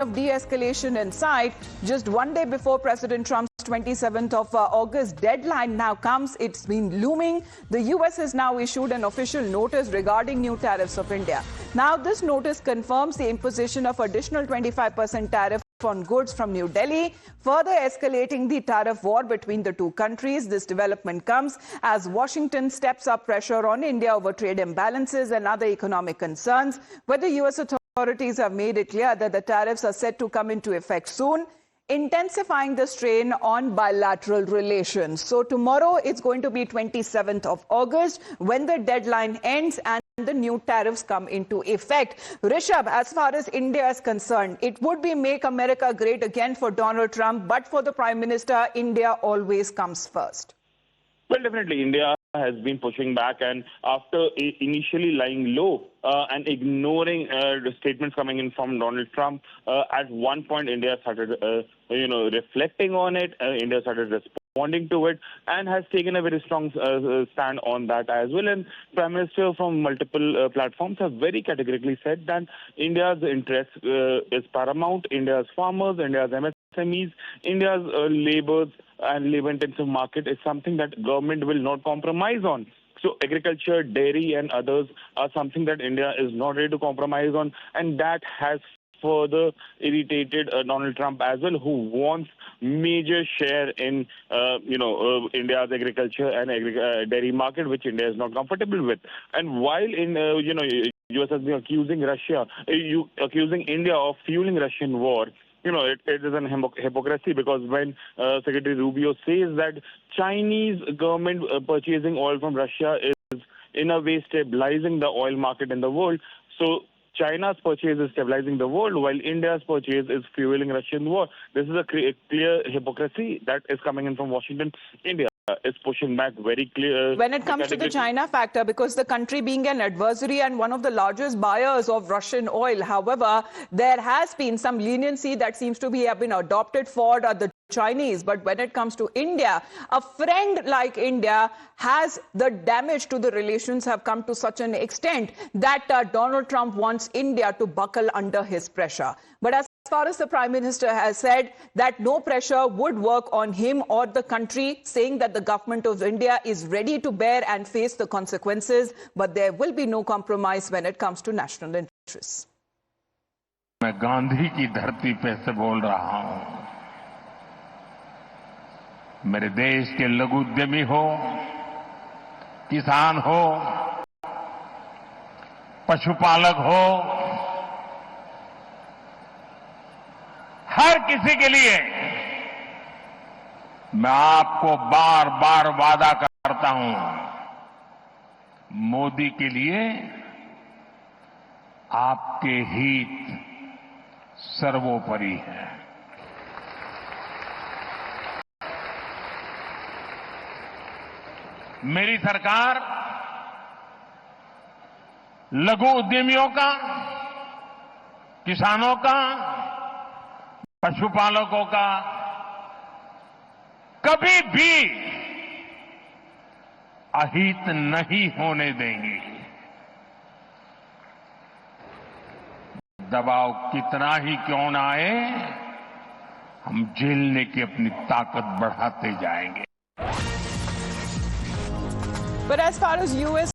of de-escalation in sight. Just one day before President Trump's 27th of August deadline now comes, it's been looming. The US has now issued an official notice regarding new tariffs of India. Now, this notice confirms the imposition of additional 25% tariff on goods from New Delhi, further escalating the tariff war between the two countries. This development comes as Washington steps up pressure on India over trade imbalances and other economic concerns, where the US authorities have made it clear that the tariffs are set to come into effect soon, intensifying the strain on bilateral relations. So tomorrow it's going to be 27th of August when the deadline ends and the new tariffs come into effect. Rishabh, as far as India is concerned, it would be Make America Great Again for Donald Trump, but for the Prime Minister, India always comes first. Well, definitely, India has been pushing back, and after initially lying low and ignoring the statements coming in from Donald Trump, at one point India started, reflecting on it. India started responding to it and has taken a very strong stand on that as well. And Prime Minister from multiple platforms have very categorically said that India's interest is paramount. India's farmers, India's MSMEs, India's labours and labor-intensive market is something that government will not compromise on. So agriculture, dairy and others are something that India is not ready to compromise on, and that has further irritated Donald Trump as well, who wants major share in, India's agriculture and dairy market, which India is not comfortable with. And while US has been accusing accusing India of fueling Russian war, it is an hypocrisy, because when Secretary Rubio says that Chinese government purchasing oil from Russia is in a way stabilizing the oil market in the world, so China's purchase is stabilizing the world, while India's purchase is fueling Russian war. This is a clear hypocrisy that is coming in from Washington. India is pushing back very clear. When it comes to the China factor, because the country being an adversary and one of the largest buyers of Russian oil, however, there has been some leniency that seems to have been adopted for the Chinese. But when it comes to India, a friend like India, has the damage to the relations have come to such an extent that Donald Trump wants India to buckle under his pressure. But as far as the Prime Minister has said that no pressure would work on him or the country, saying that the government of India is ready to bear and face the consequences, but there will be no compromise when it comes to national interests. मैं गांधी की धरती पे से बोल रहा हूं। मेरे देश के लघु उद्यमी हो, किसान हो, पशुपालक हो, हर किसी के लिए मैं आपको बार बार वादा करता हूं, मोदी के लिए आपके हित सर्वोपरि है। मेरी सरकार लघु उद्यमियों का, किसानों का, पशुपालकों का कभी भी अहित नहीं होने देंगे। दबाव कितना ही क्यों ना आए, हम झेलने की अपनी ताकत बढ़ाते जाएंगे। But as far as US